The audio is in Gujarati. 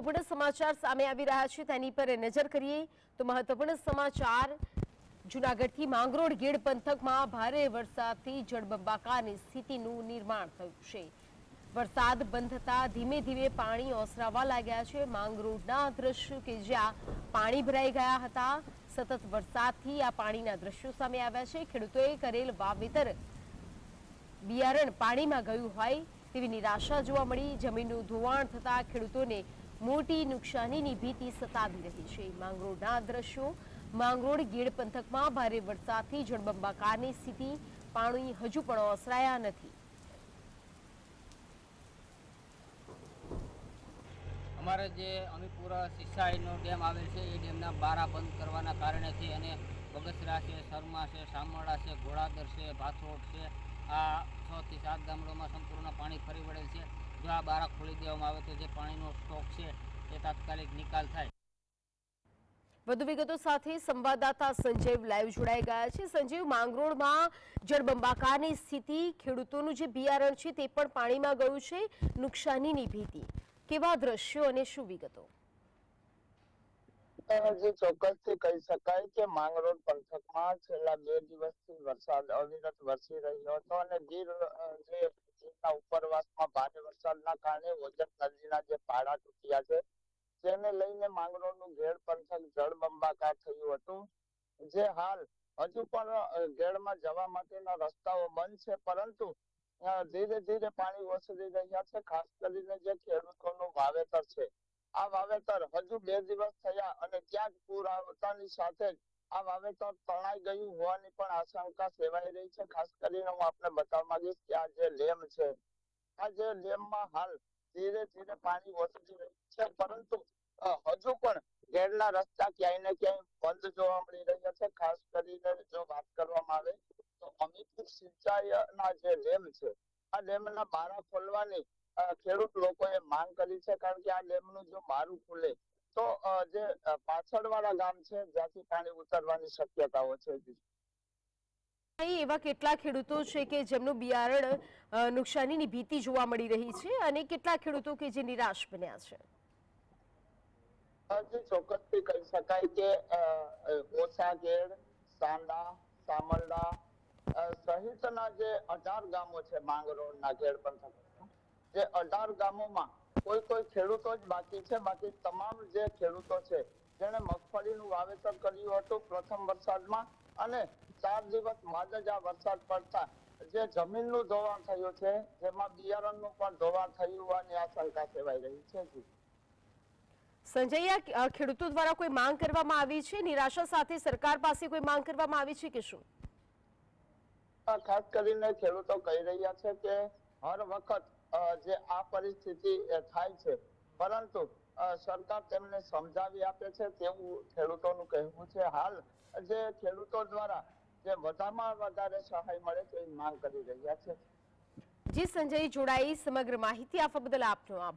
મહત્વપૂર્ણ સમાચાર સામે આવી રહ્યા છે તેની પર નજર કરીએ તો મહત્વપૂર્ણ સમાચાર જૂનાગઢથી માંગરોળ ગેડ પંથકમાં ભારે વરસાદથી જળબંબાકારની સ્થિતિનું નિર્માણ થયું છે। વરસાદ બંધ થતા ધીમે ધીમે પાણી ઓસરાવા લાગ્યા છે। માંગરોળના દ્રશ્યો કે જ્યાં પાણી ભરાઈ ગયા હતા, સતત વરસાદથી આ પાણીના દ્રશ્યો સામે આવ્યા છે। ખેડૂતોએ કરેલ વાવેતર બિયારણ પાણીમાં ગયું હોય તેવી નિરાશા જોવા મળી। જમીનનું ધોવાણ થતા ખેડૂતોને મોટી નુકસાનીની ભીતિ સતાવી રહી છે। માંગરોળના દ્રશ્યો, માંગરોળ ગેડ પંથકમાં ભારે વરસાદથી જળબંબાકારની સ્થિતિ, પાણી હજુ પણ ઓસરાયા નથી। અમારે જે અમીપુર સિંચાઈનો ડેમ આવેલ છે એ ડેમના બારા બંધ કરવાના કારણેથી અને બગસરા છે, શર્મા છે, શામળા છે, ઘોડાદર છે, ભાથોડ છે, આ 6 થી 7 ગામડામાં સંપૂર્ણ પાણી ફરી વળેલ છે। જો આ બારા ખોલી દેવામાં આવે તો જે પાણીનો સ્ટોક છે એ તાત્કાલિક નિકાલ થાય। વધુ વિગતો સાથે સંવાદદાતા સંજીવ લાઈવ જોડાઈ ગયા છે। સંજીવ, માંગરોળમાં જળબંબાકારની સ્થિતિ, ખેડૂતોનું જે બિયારણ છે તે પણ પાણીમાં ગયું છે, નુકસાનીની ભીતિ, કેવા દ્રશ્યો અને શું વિગતો? જે ચોક્કસથી કહી શકાય કે માંગરોળ પંથકમાં છેલ્લા 2 દિવસથી વરસાદ અવિરત વરસી રહ્યો હતો અને ગીરના ઉપરવાસમાં ભારે વરસાદના કારણે ઓજત નદીના જે પાડા તૂટ્યા છે જેને લઈને માંગરોળનું ગેડ પંથક જળબંબાકાર થયું હતું। જે હાલ હજુ પણ ગેડમાં જવા માટેના રસ્તાઓ બંધ છે, પરંતુ ધીરે ધીરે પાણી ઓસરી રહ્યા છે। ખાસ કરીને જે ખેડૂતોનું વાવેતર છે, આ વાવેતર હજુ 2 દિવસ થયા અને ત્યાં જ પૂર આવતાની સાથે જ આ વાવેતર તણાઈ ગયું હોવાની પણ આશંકા સેવાઈ રહી છે। ખાસ કરીને હું આપને બતાવવા માંગીશ કે આ જે ડેમ છે, આ જે ડેમમાં હાલ ધીરે ધીરે પાણી ઓસરી રહ્યું છે, પરંતુ હજુ પણ ગેડના રસ્તા ક્યાંય ને ક્યાંય બંધ જોવા મળી રહ્યા છે। ખાસ કરીને જો વાત કરવામાં આવે તો અમીપુર સિંચાઈના જે ડેમ છે, આ ડેમના બારા ખોલવાની ખેડૂત લોકોએ માંગ કરી છે, કારણ કે આ ડેમનું જો બારું ખુલે તો જે પાછળવાળા ગામ છે જ્યાંથી પાણી ઉતરવાની શક્યતાઓ છે। એવા કેટલા ખેડૂતો છે કે જેમનું બિયારણ નુકસાનીની ભીતિ જોવા મળી રહી છે અને કેટલા ખેડૂતો કે જે નિરાશ બન્યા છે? ચોક્કસથી કહી શકાય કે ઓછા ગેડ, સાંડા, સામરડા સહિતના જે 18 ગામો છે માંગરોળના ગેડ પંથકમાં, જે 18 ગામોમાં કોઈ ખેડૂતો જ બાકી છે। બાકી તમામ જે ખેડૂતો છે જેણે મગફળીનું વાવેતર કર્યું હતું પ્રથમ વરસાદમાં અને 4 દિવસ બાદ જ આ વરસાદ પડતા જે જમીનનું ધોવાણ થયું છે, જેમાં બિયારણનું પણ ધોવાણ થયું હોવાની આશંકા સેવાઈ રહી છે। સંજય, ખેડૂતો દ્વારા કોઈ માંગ કરવામાં આવી છે? નિરાશા સાથે સરકાર પાસે કોઈ માંગ કરવામાં આવી છે કે શું? ખાસ કરીને ખેડૂતો કહી રહ્યા છે કે હર વખત જે આ પરિસ્થિતિ થાય છે, પરંતુ સરકાર તેમને સમજાવી આપે છે તેવું ખેડૂતોનું કહેવું છે। હાલ જે ખેડૂતો દ્વારા જે વધારેમાં વધારે સહાય મળે તેવી માંગ કરી રહ્યા છે। જી સંજય, જોડાઈ સમગ્ર માહિતી આપવા બદલ આપનો આભાર।